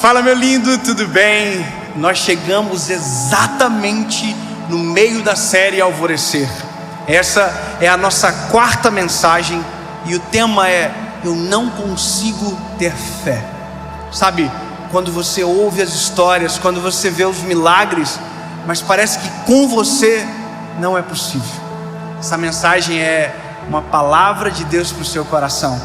Fala, meu lindo, tudo bem? Nós chegamos exatamente no meio da série Alvorecer. Essa é a nossa quarta mensagem e o tema é: eu não consigo ter fé. Sabe, quando você ouve as histórias, quando você vê os milagres, mas parece que com você não é possível. Essa mensagem é uma palavra de Deus para o seu coração.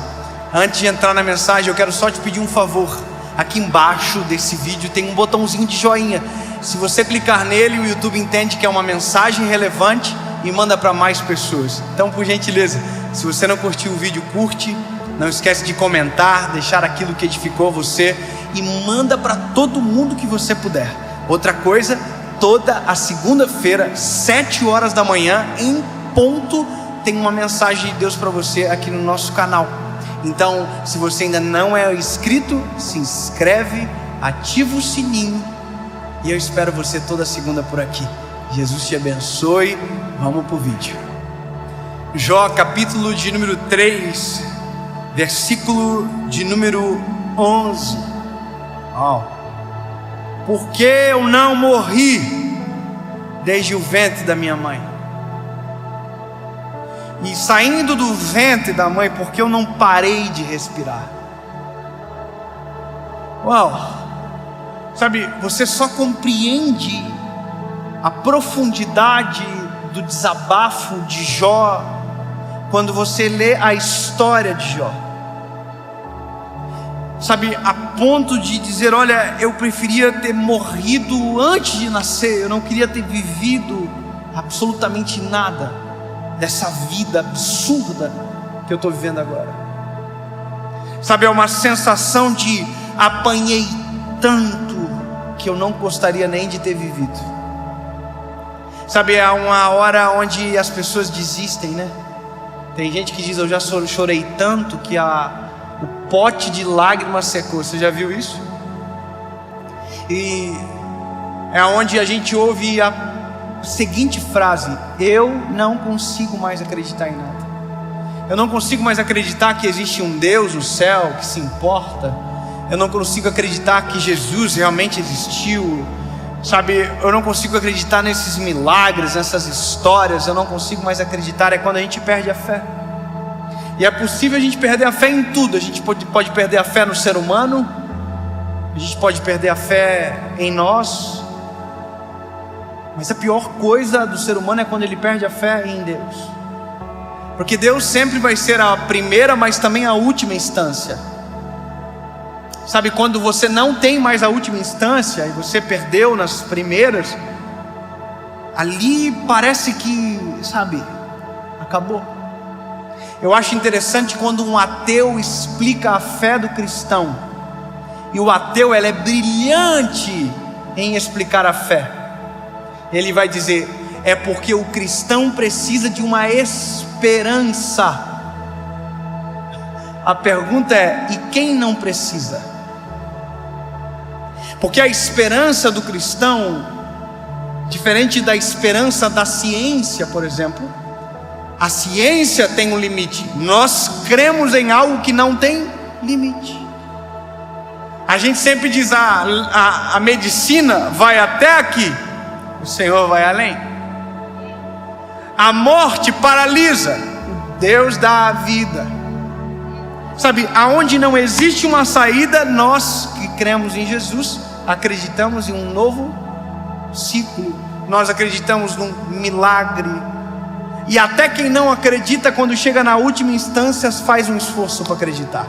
Antes de entrar na mensagem, eu quero só te pedir um favor. Aqui embaixo desse vídeo tem um botãozinho de joinha. Se você clicar nele, o YouTube entende que é uma mensagem relevante e manda para mais pessoas. Então, por gentileza, se você não curtiu o vídeo, curte. Não esquece de comentar, deixar aquilo que edificou você e manda para todo mundo que você puder. Outra coisa, toda a segunda-feira, 7 horas da manhã, em ponto, tem uma mensagem de Deus para você aqui no nosso canal. Então, se você ainda não é inscrito, se inscreve, ativa o sininho e eu espero você toda segunda por aqui. Jesus te abençoe. Vamos para o vídeo. Jó, capítulo de número 3, versículo de número 11. Porque eu não morri desde o ventre da minha mãe, e saindo do ventre da mãe, porque eu não parei de respirar. Sabe, você só compreende a profundidade do desabafo de Jó quando você lê a história de Jó. Sabe, a ponto de dizer: olha, eu preferia ter morrido antes de nascer, eu não queria ter vivido absolutamente nada dessa vida absurda que eu estou vivendo agora. Sabe, é uma sensação de apanhei tanto que eu não gostaria nem de ter vivido. Sabe, é uma hora onde as pessoas desistem, né? Tem gente que diz: eu já chorei tanto que o pote de lágrimas secou. Você já viu isso? E é onde a gente ouve a seguinte frase: eu não consigo mais acreditar em nada. Eu não consigo mais acreditar que existe um Deus no céu que se importa. Eu não consigo acreditar que Jesus realmente existiu. Sabe, eu não consigo acreditar nesses milagres, nessas histórias. Eu não consigo mais acreditar. É quando a gente perde a fé. E é possível a gente perder a fé em tudo. A gente pode perder a fé no ser humano, a gente pode perder a fé em nós. Mas a pior coisa do ser humano é quando ele perde a fé em Deus. Porque Deus sempre vai ser a primeira, mas também a última instância. Sabe, quando você não tem mais a última instância e você perdeu nas primeiras, ali parece que, sabe, acabou. Eu acho interessante quando um ateu explica a fé do cristão. E o ateu, ele é brilhante em explicar a fé. Ele vai dizer: é porque o cristão precisa de uma esperança. A pergunta é: e quem não precisa? Porque a esperança do cristão, diferente da esperança da ciência, por exemplo, a ciência tem um limite. Nós cremos em algo que não tem limite. A gente sempre diz: a medicina vai até aqui, o Senhor vai além. A morte paralisa, Deus dá a vida. Sabe, aonde não existe uma saída, nós que cremos em Jesus acreditamos em um novo ciclo. Nós acreditamos num milagre. E até quem não acredita, quando chega na última instância, faz um esforço para acreditar.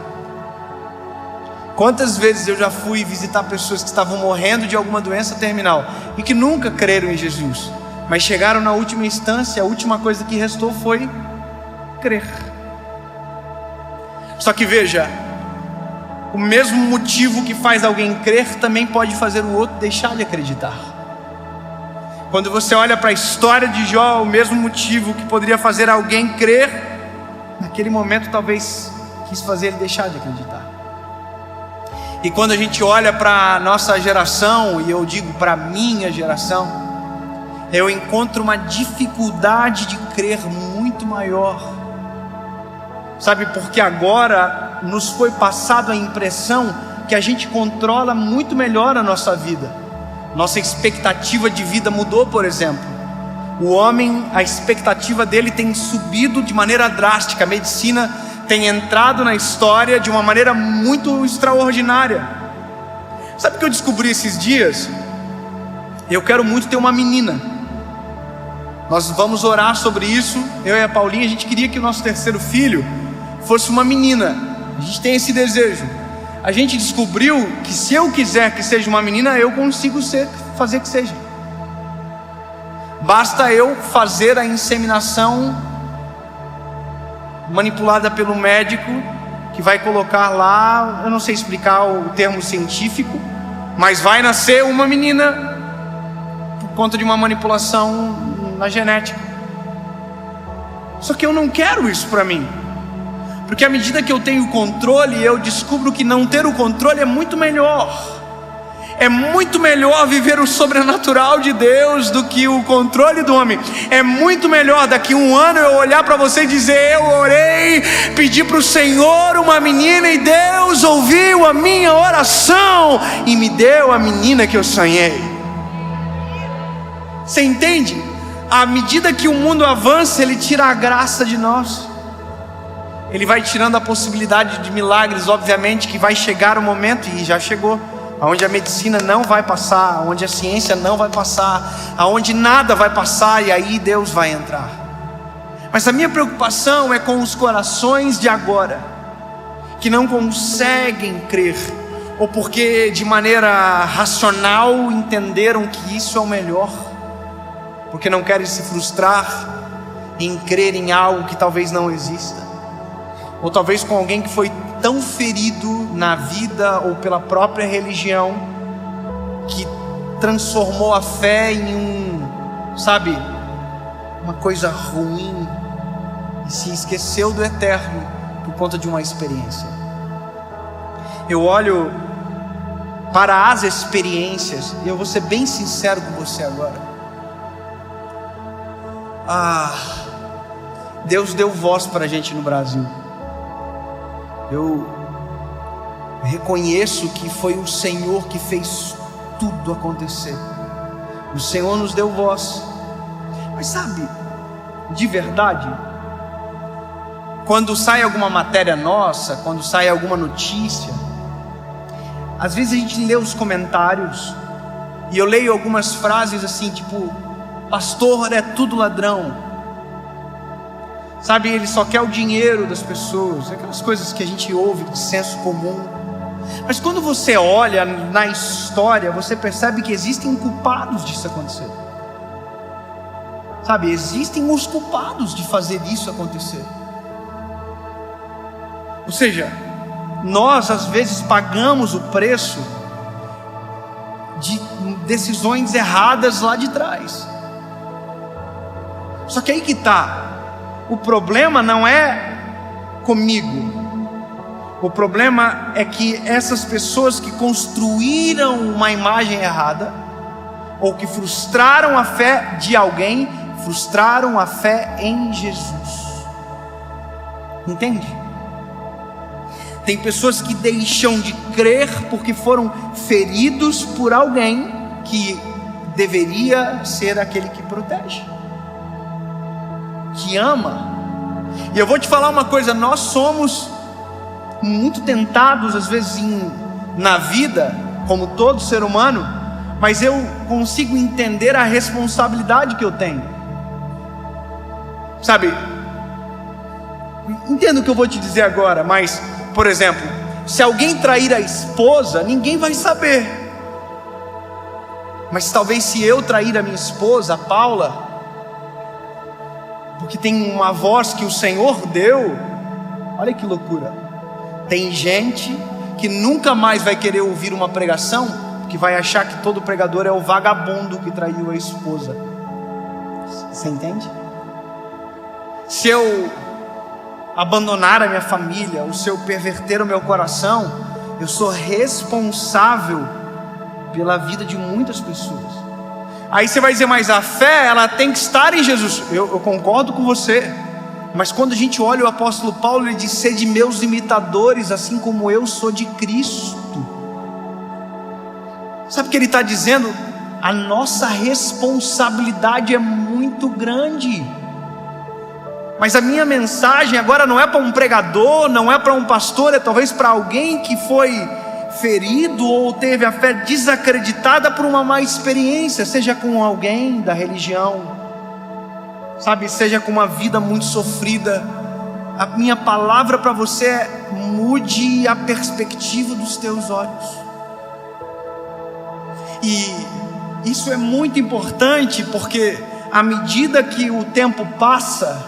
Quantas vezes eu já fui visitar pessoas que estavam morrendo de alguma doença terminal e que nunca creram em Jesus, mas chegaram na última instância, a última coisa que restou foi crer. Só que veja, o mesmo motivo que faz alguém crer também pode fazer o outro deixar de acreditar. Quando você olha para a história de Jó, o mesmo motivo que poderia fazer alguém crer, naquele momento talvez quis fazer ele deixar de acreditar. E quando a gente olha para a nossa geração, e eu digo para a minha geração, eu encontro uma dificuldade de crer muito maior. Sabe, porque agora nos foi passado a impressão que a gente controla muito melhor a nossa vida. Nossa expectativa de vida mudou, por exemplo. O homem, a expectativa dele tem subido de maneira drástica. A medicina tem entrado na história de uma maneira muito extraordinária. Sabe o que eu descobri esses dias? Eu quero muito ter uma menina. Nós vamos orar sobre isso. Eu e a Paulinha, a gente queria que o nosso terceiro filho fosse uma menina. A gente tem esse desejo. A gente descobriu que se eu quiser que seja uma menina, eu consigo fazer que seja. Basta eu fazer a inseminação manipulada pelo médico, que vai colocar lá, eu não sei explicar o termo científico, mas vai nascer uma menina por conta de uma manipulação na genética. Só que eu não quero isso para mim, porque à medida que eu tenho controle, eu descubro que não ter o controle é muito melhor. É muito melhor viver o sobrenatural de Deus do que o controle do homem. É muito melhor daqui a um ano eu olhar para você e dizer: eu orei, pedi para o Senhor uma menina e Deus ouviu a minha oração e me deu a menina que eu sonhei. Você entende? À medida que o mundo avança, ele tira a graça de nós. Ele vai tirando a possibilidade de milagres, obviamente que vai chegar o momento, e já chegou, onde a medicina não vai passar, onde a ciência não vai passar, aonde nada vai passar, e aí Deus vai entrar. Mas a minha preocupação é com os corações de agora, que não conseguem crer, ou porque de maneira racional entenderam que isso é o melhor, porque não querem se frustrar em crer em algo que talvez não exista, ou talvez com alguém que foi tão ferido na vida ou pela própria religião, que transformou a fé em uma coisa ruim, e se esqueceu do eterno por conta de uma experiência. Eu olho para as experiências, e eu vou ser bem sincero com você agora. Deus deu voz para a gente no Brasil. Eu reconheço que foi o Senhor que fez tudo acontecer. O Senhor nos deu voz. Mas sabe, de verdade, quando sai alguma matéria nossa, quando sai alguma notícia, às vezes a gente lê os comentários, e eu leio algumas frases assim, tipo: pastor é tudo ladrão. Sabe, ele só quer o dinheiro das pessoas, aquelas coisas que a gente ouve de senso comum. Mas quando você olha na história, você percebe que existem culpados disso acontecer. Sabe, existem os culpados de fazer isso acontecer. Ou seja, nós às vezes pagamos o preço de decisões erradas lá de trás. Só que aí que está. O problema não é comigo. O problema é que essas pessoas que construíram uma imagem errada, ou que frustraram a fé de alguém, frustraram a fé em Jesus. Entende? Tem pessoas que deixam de crer porque foram feridos por alguém que deveria ser aquele que protege, que ama. E eu vou te falar uma coisa: nós somos muito tentados às vezes na vida, como todo ser humano, mas eu consigo entender a responsabilidade que eu tenho. Sabe, entendo o que eu vou te dizer agora, mas, por exemplo, se alguém trair a esposa, ninguém vai saber. Mas talvez se eu trair a minha esposa, a Paula, porque tem uma voz que o Senhor deu, olha que loucura. Tem gente que nunca mais vai querer ouvir uma pregação, que vai achar que todo pregador é o vagabundo que traiu a esposa. Você entende? Se eu abandonar a minha família, ou se eu perverter o meu coração, eu sou responsável pela vida de muitas pessoas. Aí você vai dizer: mas a fé, ela tem que estar em Jesus. Eu concordo com você. Mas quando a gente olha o apóstolo Paulo, ele diz: sede meus imitadores, assim como eu sou de Cristo. Sabe o que ele está dizendo? A nossa responsabilidade é muito grande. Mas a minha mensagem agora não é para um pregador, não é para um pastor, é talvez para alguém que foi ferido ou teve a fé desacreditada por uma má experiência, seja com alguém da religião, sabe, seja com uma vida muito sofrida. A minha palavra para você é: mude a perspectiva dos teus olhos. E isso é muito importante, porque à medida que o tempo passa,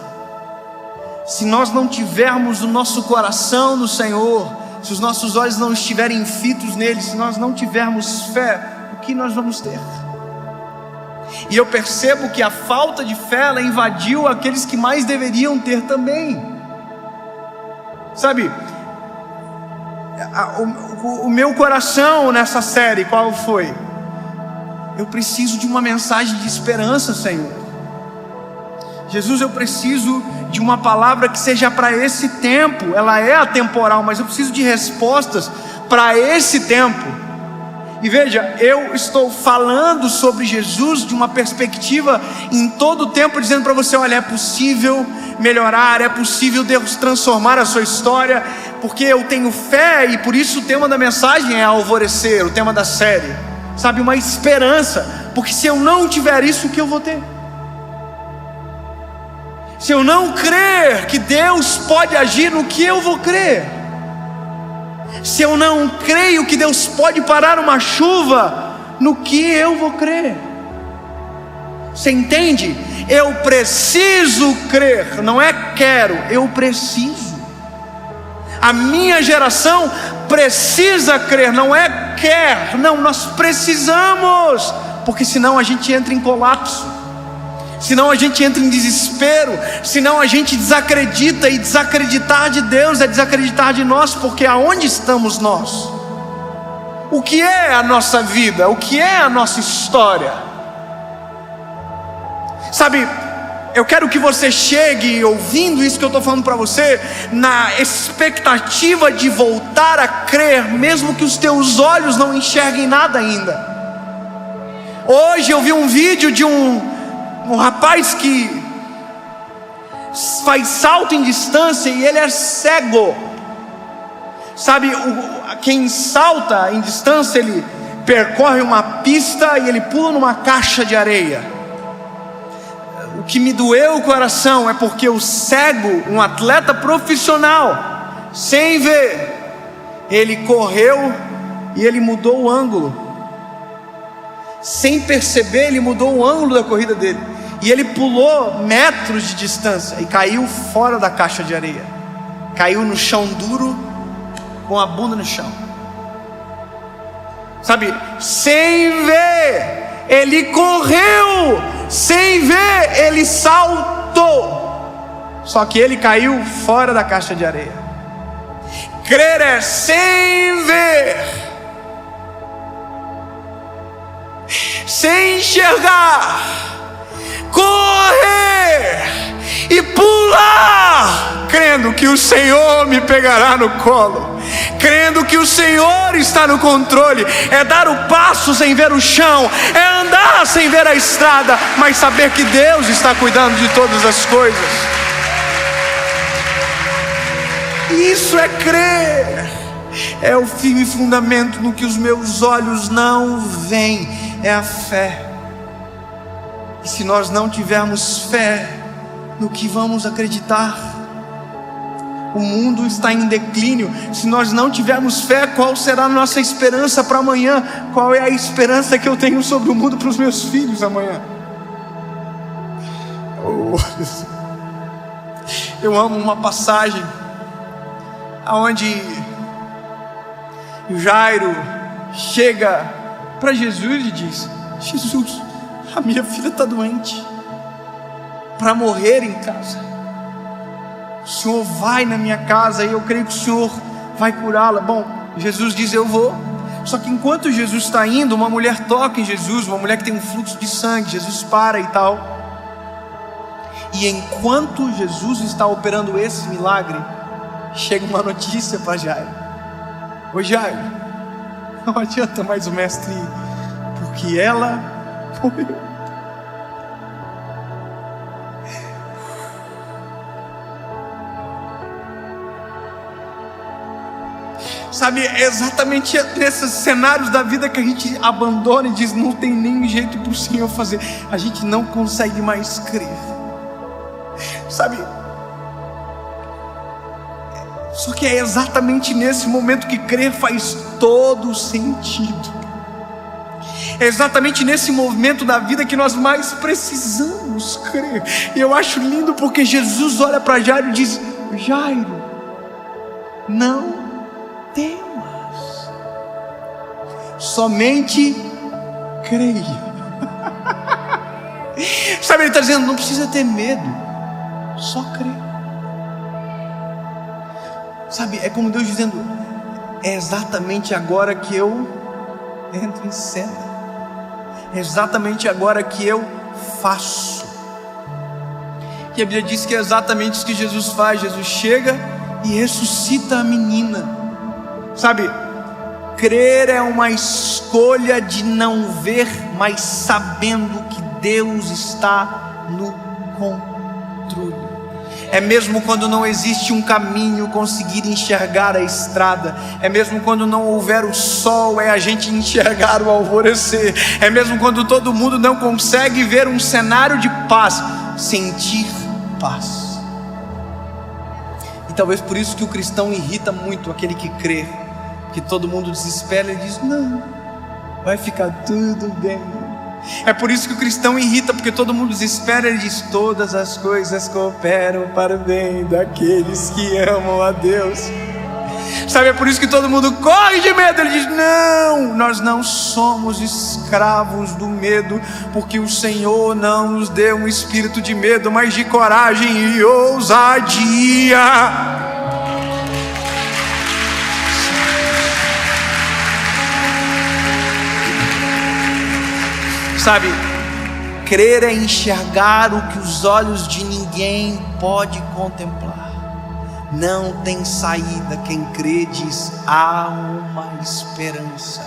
se nós não tivermos o nosso coração no Senhor, se os nossos olhos não estiverem fitos nele, se nós não tivermos fé, o que nós vamos ter? E eu percebo que a falta de fé, ela invadiu aqueles que mais deveriam ter também. Sabe, o meu coração nessa série, qual foi? Eu preciso de uma mensagem de esperança, Senhor. Jesus, eu preciso de uma palavra que seja para esse tempo. Ela é atemporal, mas eu preciso de respostas para esse tempo. E veja, eu estou falando sobre Jesus de uma perspectiva em todo o tempo, dizendo para você: olha, é possível melhorar, é possível Deus transformar a sua história, porque eu tenho fé. E por isso o tema da mensagem é alvorecer, o tema da série, sabe, uma esperança. Porque se eu não tiver isso, o que eu vou ter? Se eu não crer que Deus pode agir, no que eu vou crer? Se eu não creio que Deus pode parar uma chuva, no que eu vou crer? Você entende? Eu preciso crer, não é quero, eu preciso. A minha geração precisa crer, não é quer, não, nós precisamos, porque senão a gente entra em colapso. Senão a gente entra em desespero, senão a gente desacredita, e desacreditar de Deus é desacreditar de nós, porque aonde estamos nós? O que é a nossa vida? O que é a nossa história? Sabe, eu quero que você chegue ouvindo isso que eu estou falando para você, na expectativa de voltar a crer, mesmo que os teus olhos não enxerguem nada ainda. Hoje eu vi um vídeo de um rapaz que faz salto em distância e ele é cego. Sabe, quem salta em distância, ele percorre uma pista e ele pula numa caixa de areia. O que me doeu o coração é porque o cego, um atleta profissional, sem ver, ele correu e ele mudou o ângulo. Sem perceber, ele mudou o ângulo da corrida dele. E ele pulou metros de distância e caiu fora da caixa de areia. Caiu no chão duro, com a bunda no chão. Sabe, sem ver, ele correu. Sem ver, ele saltou. Só que ele caiu fora da caixa de areia. Crer é sem ver, sem enxergar, correr e pular, crendo que o Senhor me pegará no colo, crendo que o Senhor está no controle. É dar o passo sem ver o chão, é andar sem ver a estrada, mas saber que Deus está cuidando de todas as coisas. Isso é crer, é o firme fundamento no que os meus olhos não veem, é a fé. E se nós não tivermos fé, no que vamos acreditar? O mundo está em declínio. Se nós não tivermos fé, qual será a nossa esperança para amanhã? Qual é a esperança que eu tenho sobre o mundo para os meus filhos amanhã? Eu amo uma passagem onde Jairo chega para Jesus e diz: Jesus, a minha filha está doente, para morrer em casa. O Senhor vai na minha casa e eu creio que o Senhor vai curá-la. Bom, Jesus diz: eu vou. Só que enquanto Jesus está indo, uma mulher toca em Jesus, uma mulher que tem um fluxo de sangue. Jesus para e tal. E enquanto Jesus está operando esse milagre, chega uma notícia para Jairo: ô Jairo, não adianta mais o mestre ir. porque ela morreu. Sabe, é exatamente nesses cenários da vida que a gente abandona e diz: não tem nem jeito para o Senhor fazer. A gente não consegue mais crer. Sabe, só que é exatamente nesse momento que crer faz todo sentido. É exatamente nesse momento da vida que nós mais precisamos crer. E eu acho lindo porque Jesus olha para Jairo e diz: Jairo, não temas, somente creia. Sabe, ele está dizendo: não precisa ter medo, só crer. Sabe, é como Deus dizendo: é exatamente agora que eu entro em cena, é exatamente agora que eu faço. E a Bíblia diz que é exatamente isso que Jesus faz. Jesus chega e ressuscita a menina. Sabe, crer é uma escolha de não ver, mas sabendo que Deus está no controle. É mesmo quando não existe um caminho, conseguir enxergar a estrada. É mesmo quando não houver o sol, é a gente enxergar o alvorecer. É mesmo quando todo mundo não consegue ver um cenário de paz, sentir paz. E talvez por isso que o cristão irrita muito aquele que crê, que todo mundo desespera e diz: não, vai ficar tudo bem. É por isso que o cristão irrita, porque todo mundo desespera e diz: todas as coisas cooperam para o bem daqueles que amam a Deus. Sabe, é por isso que todo mundo corre de medo. Ele diz: não, nós não somos escravos do medo, porque o Senhor não nos deu um espírito de medo, mas de coragem e ousadia. Sabe, crer é enxergar o que os olhos de ninguém pode contemplar. Não tem saída. Quem crê diz: há uma esperança.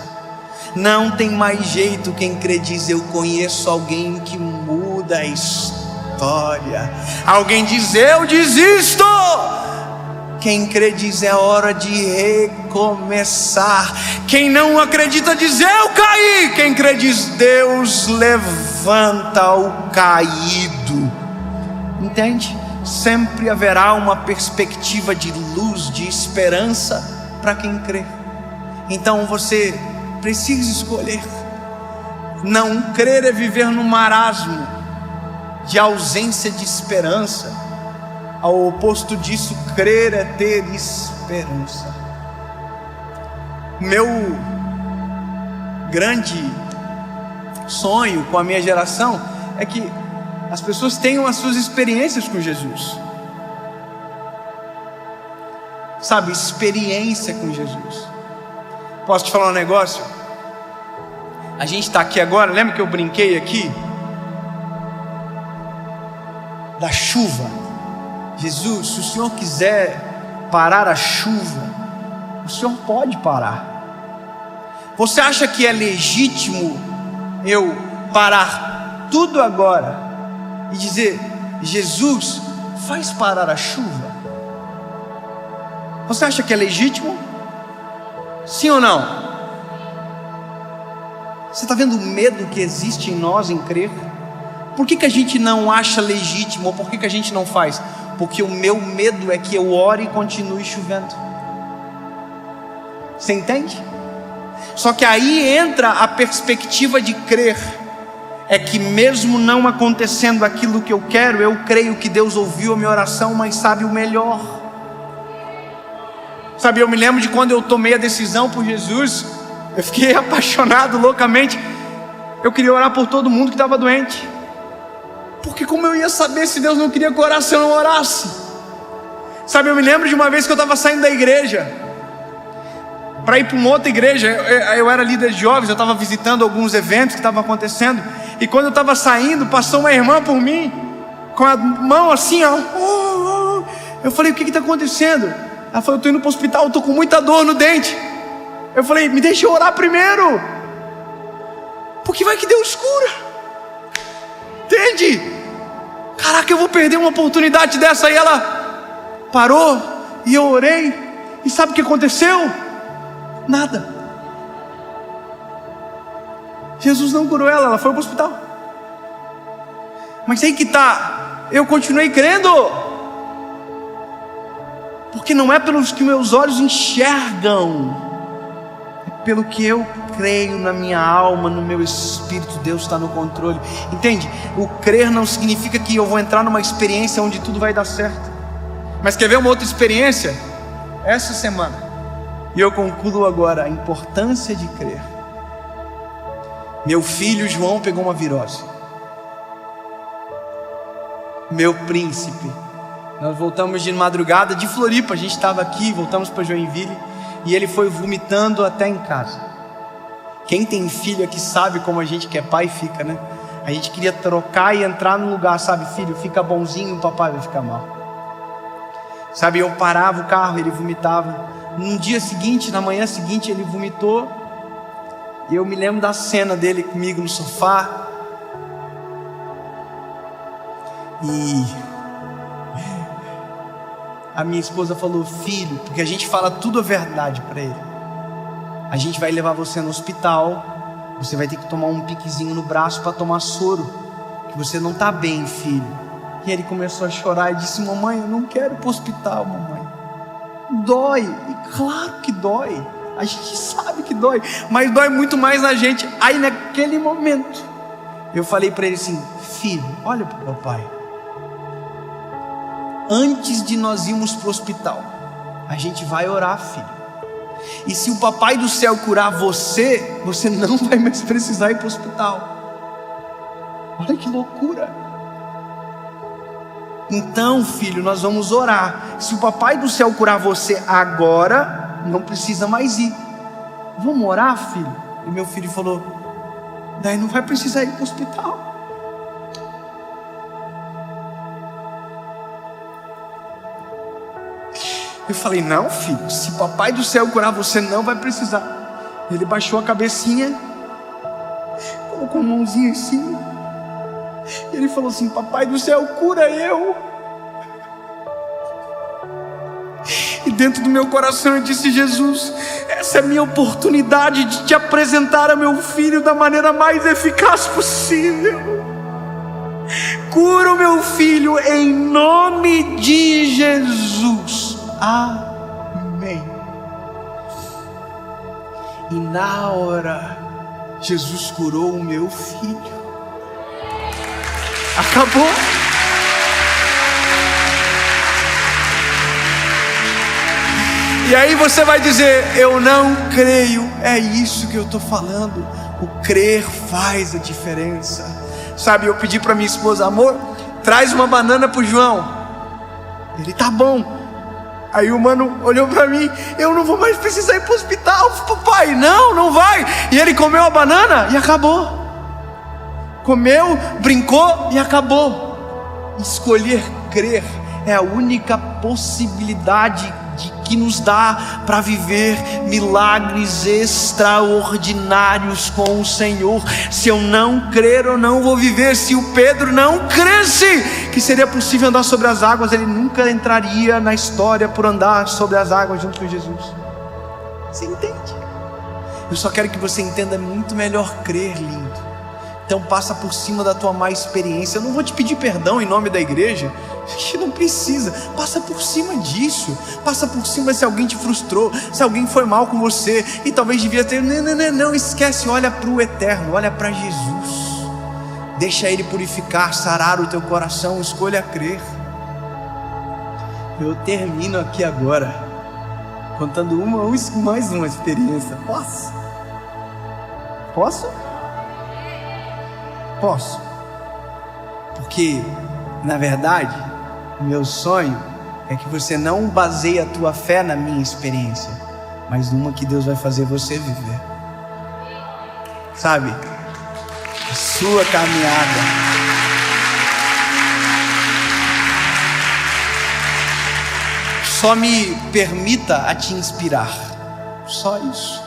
Não tem mais jeito. Quem crê diz: eu conheço alguém que muda a história. Alguém diz: eu desisto. Quem crê diz: é hora de recomeçar. Quem não acredita diz: eu caí. Quem crê diz: Deus levanta o caído. Entende? Sempre haverá uma perspectiva de luz, de esperança para quem crê. Então você precisa escolher. Não crer é viver no marasmo de ausência de esperança. Ao oposto disso, crer é ter esperança. Meu grande sonho com a minha geração é que as pessoas tenham as suas experiências com Jesus. Sabe, experiência com Jesus. Posso te falar um negócio? A gente está aqui agora, lembra que eu brinquei aqui? Da chuva. Jesus, se o Senhor quiser parar a chuva, o Senhor pode parar. Você acha que é legítimo eu parar tudo agora e dizer: Jesus, faz parar a chuva? Você acha que é legítimo? Sim ou não? Você está vendo o medo que existe em nós em crer? Por que a gente não acha legítimo? Ou por que a gente não faz? Porque o meu medo é que eu ore e continue chovendo. Você entende? Só que aí entra a perspectiva de crer. É que mesmo não acontecendo aquilo que eu quero, eu creio que Deus ouviu a minha oração, mas sabe o melhor. Sabe, eu me lembro de quando eu tomei a decisão por Jesus. Eu fiquei apaixonado loucamente. Eu queria orar por todo mundo que estava doente. Porque como eu ia saber se Deus não queria que eu orasse se eu não orasse? Sabe, eu me lembro de uma vez que eu estava saindo da igreja para ir para uma outra igreja. Eu era líder de jovens, eu estava visitando alguns eventos que estavam acontecendo. E quando eu estava saindo, passou uma irmã por mim, com a mão assim, ó. Eu falei: o que está acontecendo? Ela falou: eu estou indo para o hospital, estou com muita dor no dente. Eu falei: me deixa eu orar primeiro. Porque vai que Deus cura. Entende? Caraca, eu vou perder uma oportunidade dessa. Aí ela parou e eu orei. E sabe o que aconteceu? Nada. Jesus não curou ela, ela foi para o hospital. Mas aí que tá, eu continuei crendo. Porque não é pelos que meus olhos enxergam, é pelo que eu creio na minha alma, no meu espírito. Deus está no controle. Entende? O crer não significa que eu vou entrar numa experiência onde tudo vai dar certo. Mas quer ver uma outra experiência? Essa semana, e eu concluo agora a importância de crer. Meu filho João pegou uma virose. Meu príncipe. Nós voltamos de madrugada de Floripa, a gente estava aqui, voltamos para Joinville, e ele foi vomitando até em casa. Quem tem filho aqui sabe como a gente que é pai fica, né? A gente queria trocar e entrar no lugar, sabe? Filho, fica bonzinho, o papai vai ficar mal. Sabe, eu parava o carro, ele vomitava. No dia seguinte, na manhã seguinte, ele vomitou. E eu me lembro da cena dele comigo no sofá. E a minha esposa falou: filho, porque a gente fala tudo a verdade para ele. A gente vai levar você no hospital. Você vai ter que tomar um piquezinho no braço para tomar soro, que você não está bem, filho. E ele começou a chorar e disse: mamãe, eu não quero ir para o hospital, mamãe. Dói. E claro que dói. A gente sabe que dói, mas dói muito mais na gente. Aí naquele momento eu falei para ele assim: filho, olha para o papai. Antes de nós irmos para o hospital, a gente vai orar, filho. E se o papai do céu curar você, você não vai mais precisar ir para o hospital. Olha que loucura. Então, filho, nós vamos orar. Se o papai do céu curar você agora, não precisa mais ir. Vamos orar, filho? E meu filho falou: daí não vai precisar ir para o hospital. Eu falei: não, filho, se papai do céu curar você, não vai precisar. Ele baixou a cabecinha, colocou a mãozinha em cima, e ele falou assim: papai do céu, cura eu. E dentro do meu coração eu disse: Jesus, essa é a minha oportunidade de te apresentar a meu filho da maneira mais eficaz possível. Cura o meu filho em nome de Jesus. Amém. E na hora, Jesus curou o meu filho. Acabou. E aí você vai dizer: eu não creio. É isso que eu estou falando. O crer faz a diferença. Sabe, eu pedi para minha esposa: amor, traz uma banana para o João. Ele: tá bom. Aí o mano olhou para mim: eu não vou mais precisar ir para o hospital, papai. Não, não vai. E ele comeu a banana e acabou. Comeu, brincou e acabou. Escolher crer é a única possibilidade que nos dá para viver milagres extraordinários com o Senhor. Se eu não crer, eu não vou viver. Se o Pedro não cresce que seria possível andar sobre as águas, ele nunca entraria na história por andar sobre as águas junto com Jesus. Você entende? Eu só quero que você entenda muito melhor crer, lindo. Então passa por cima da tua má experiência. Eu não vou te pedir perdão em nome da igreja, não precisa. Passa por cima disso. Passa por cima se alguém te frustrou, se alguém foi mal com você e talvez devia ter. Não, esquece. Olha para o eterno, olha para Jesus. Deixa Ele purificar, sarar o teu coração. Escolha crer. Eu termino aqui agora contando mais uma experiência. Posso? Posso, porque na verdade o meu sonho é que você não baseie a tua fé na minha experiência, mas numa que Deus vai fazer você viver, sabe, a sua caminhada. Só me permita a te inspirar, só isso.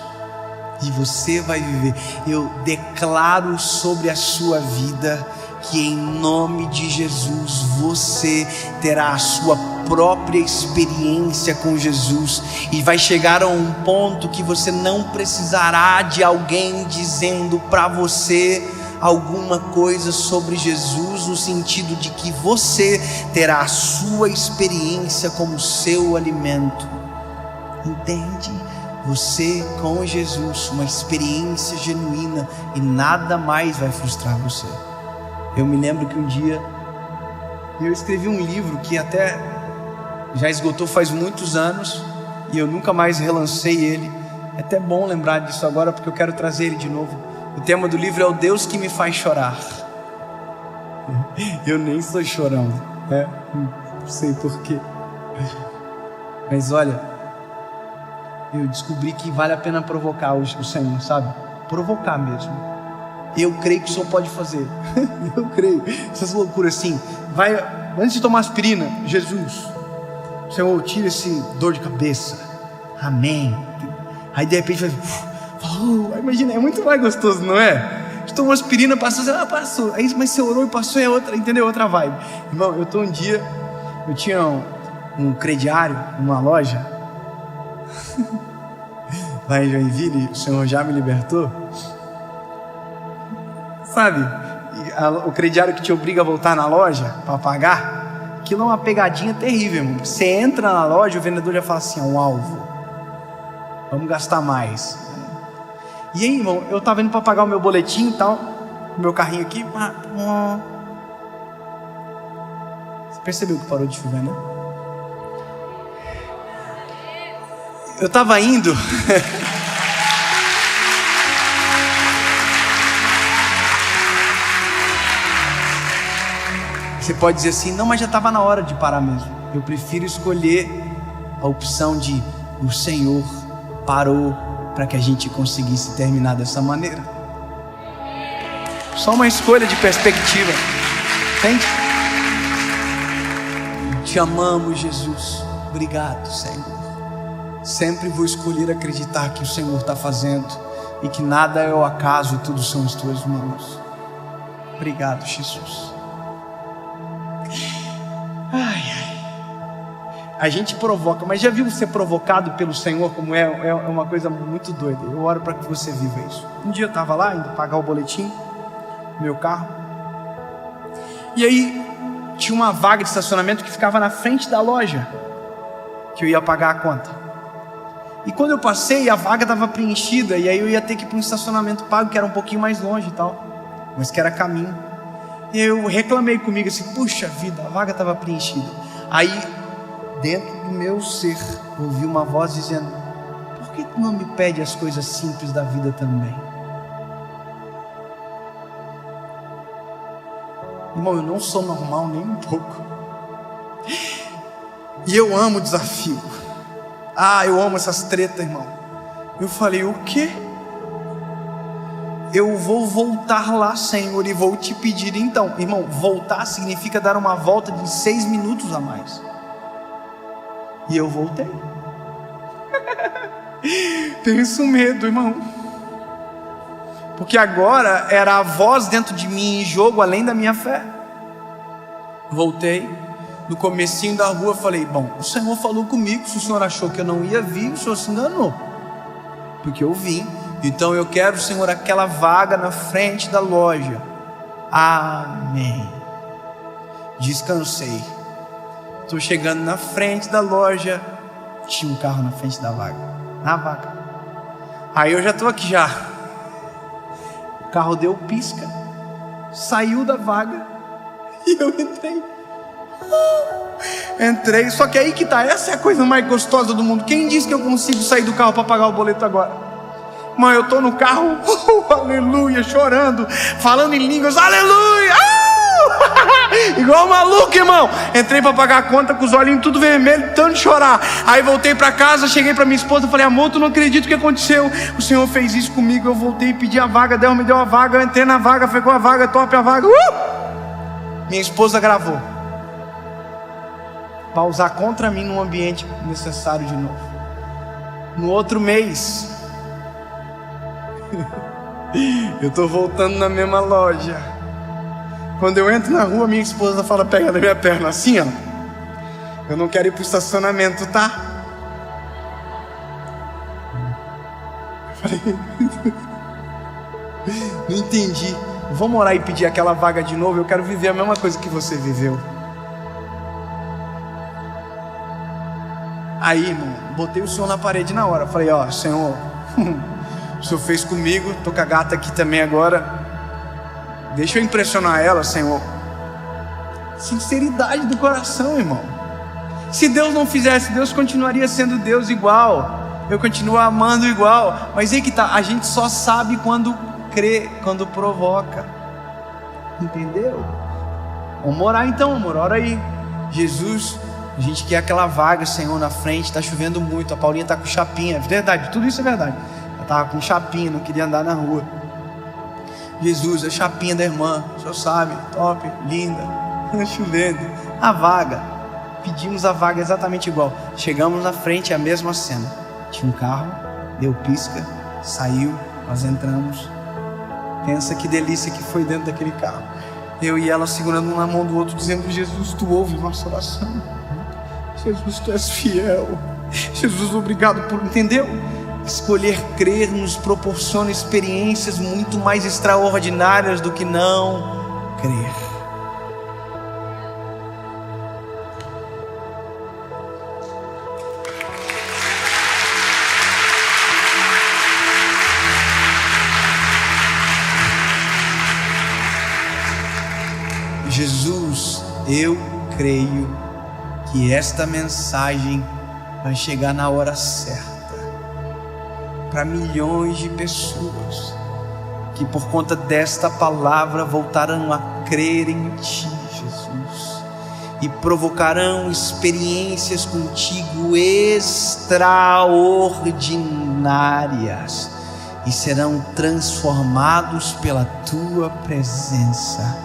e você vai viver. Eu declaro sobre a sua vida que em nome de Jesus você terá a sua própria experiência com Jesus e vai chegar a um ponto que você não precisará de alguém dizendo para você alguma coisa sobre Jesus, no sentido de que você terá a sua experiência como seu alimento. Entende? Você com Jesus, uma experiência genuína, e nada mais vai frustrar você. Eu me lembro que um dia eu escrevi um livro que até já esgotou faz muitos anos e eu nunca mais relancei ele. É até bom lembrar disso agora, porque eu quero trazer ele de novo. O tema do livro é o Deus que me faz chorar. Eu nem sou chorão, né? Não sei porquê. Mas olha, eu descobri que vale a pena provocar o Senhor, sabe? Provocar mesmo. Eu creio que o Senhor pode fazer. Eu creio. Essas loucuras assim. Vai, antes de tomar aspirina, Jesus, Senhor, tira esse dor de cabeça. Amém. Aí de repente vai, imagina, é muito mais gostoso, não é? Tu tomou aspirina, passou, passou. Aí, mas você orou e passou, é outra, entendeu? Outra vibe. Irmão, eu tinha um crediário numa loja lá em Joinville, o Senhor já me libertou. Sabe, o crediário que te obriga a voltar na loja para pagar, aquilo é uma pegadinha terrível, irmão. Você entra na loja, o vendedor já fala assim, é um alvo, vamos gastar mais. E aí, irmão, eu tava indo para pagar o meu boletim e tal, o meu carrinho aqui, você percebeu que parou de chover, né? Eu tava indo Você pode dizer assim, não, mas já estava na hora de parar mesmo. Eu prefiro escolher a opção de o Senhor parou para que a gente conseguisse terminar dessa maneira. Só uma escolha de perspectiva, entende? Te amamos, Jesus. Obrigado, Senhor. Sempre vou escolher acreditar que o Senhor está fazendo e que nada é o acaso e tudo são as tuas mãos. Obrigado, Jesus. A gente provoca, mas já viu ser provocado pelo Senhor como é uma coisa muito doida. Eu oro para que você viva isso. Um dia eu estava lá, indo pagar o boletim no meu carro, e aí tinha uma vaga de estacionamento que ficava na frente da loja que eu ia pagar a conta. E quando eu passei, a vaga estava preenchida, e aí eu ia ter que ir para um estacionamento pago, que era um pouquinho mais longe e tal, mas que era caminho. E eu reclamei comigo assim, puxa vida, a vaga estava preenchida. Aí, dentro do meu ser, ouvi uma voz dizendo, por que tu não me pede as coisas simples da vida também? Irmão, eu não sou normal nem um pouco. E eu amo o desafio. Eu amo essas tretas, irmão. Eu falei, o quê? Eu vou voltar lá, Senhor, e vou te pedir então. Irmão, voltar significa dar uma volta de 6 minutos a mais. E eu voltei. Tenho isso medo, irmão. Porque agora era a voz dentro de mim em jogo, além da minha fé. Voltei. No comecinho da rua falei, bom, o Senhor falou comigo. Se o Senhor achou que eu não ia vir, o Senhor se enganou. Porque eu vim. Então eu quero, Senhor, aquela vaga na frente da loja. Amém. Descansei. Estou chegando na frente da loja. Tinha um carro na frente da vaga. Na vaga. Aí eu já estou aqui já. O carro deu pisca. Saiu da vaga. E eu entrei. Entrei. Só que aí que tá. Essa é a coisa mais gostosa do mundo. Quem disse que eu consigo sair do carro para pagar o boleto agora? Mas eu estou no carro. Aleluia. Chorando. Falando em línguas. Aleluia. Igual maluco, irmão. Entrei para pagar a conta com os olhinhos tudo vermelho, tanto de chorar. Aí voltei para casa, cheguei para minha esposa, falei, amor, tu não acredita o que aconteceu? O Senhor fez isso comigo. Eu voltei e pedi a vaga, Deus me deu a vaga. Eu entrei na vaga, pegou a vaga, top a vaga. Minha esposa gravou para usar contra mim num ambiente necessário de novo. No outro mês, Eu estou voltando na mesma loja. Quando eu entro na rua, minha esposa fala, pega na minha perna assim, ó. Eu não quero ir para o estacionamento, tá? Eu falei, não entendi. Vamos orar e pedir aquela vaga de novo. Eu quero viver a mesma coisa que você viveu. Aí, irmão, botei o Senhor na parede na hora. Falei, ó, Senhor, o Senhor fez comigo, tô com a gata aqui também agora. Deixa eu impressionar ela, Senhor. Sinceridade do coração, irmão. Se Deus não fizesse, Deus continuaria sendo Deus igual. Eu continuo amando igual. Mas aí que tá, a gente só sabe quando crê, quando provoca. Entendeu? Vamos orar então, amor, ora aí. Jesus, a gente quer aquela vaga, Senhor, na frente. Tá chovendo muito, a Paulinha tá com chapinha. É verdade, tudo isso é verdade. Ela tava com chapinha, não queria andar na rua. Jesus, a chapinha da irmã, o senhor sabe, top, linda, chovendo. A vaga, pedimos a vaga exatamente igual. Chegamos na frente, a mesma cena. Tinha um carro, deu pisca, saiu, nós entramos. Pensa que delícia que foi dentro daquele carro. Eu e ela segurando um na mão do outro, dizendo, Jesus, tu ouve nossa oração. Jesus, tu és fiel. Jesus, obrigado por, entendeu? Escolher crer nos proporciona experiências muito mais extraordinárias do que não crer. Jesus, eu creio que esta mensagem vai chegar na hora certa para milhões de pessoas que por conta desta palavra voltarão a crer em Ti, Jesus, e provocarão experiências contigo extraordinárias e serão transformados pela Tua presença.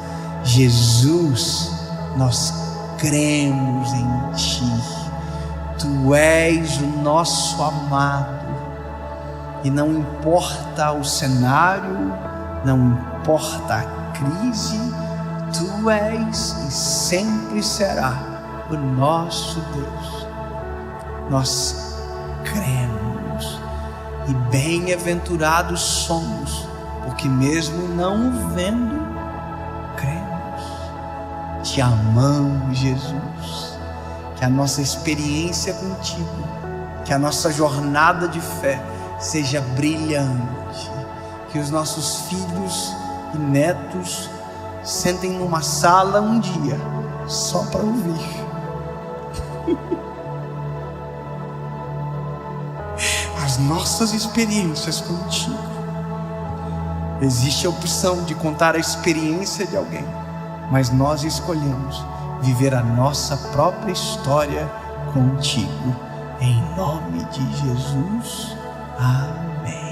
Jesus, nós cremos em Ti. Tu és o nosso amado. E não importa o cenário, não importa a crise, Tu és e sempre será o nosso Deus. Nós cremos e bem-aventurados somos, porque mesmo não o vendo, cremos. Te amamos, Jesus. Que a nossa experiência contigo, que a nossa jornada de fé seja brilhante, que os nossos filhos e netos sentem numa sala um dia só para ouvir as nossas experiências contigo. Existe a opção de contar a experiência de alguém, mas nós escolhemos viver a nossa própria história contigo, em nome de Jesus. Amém.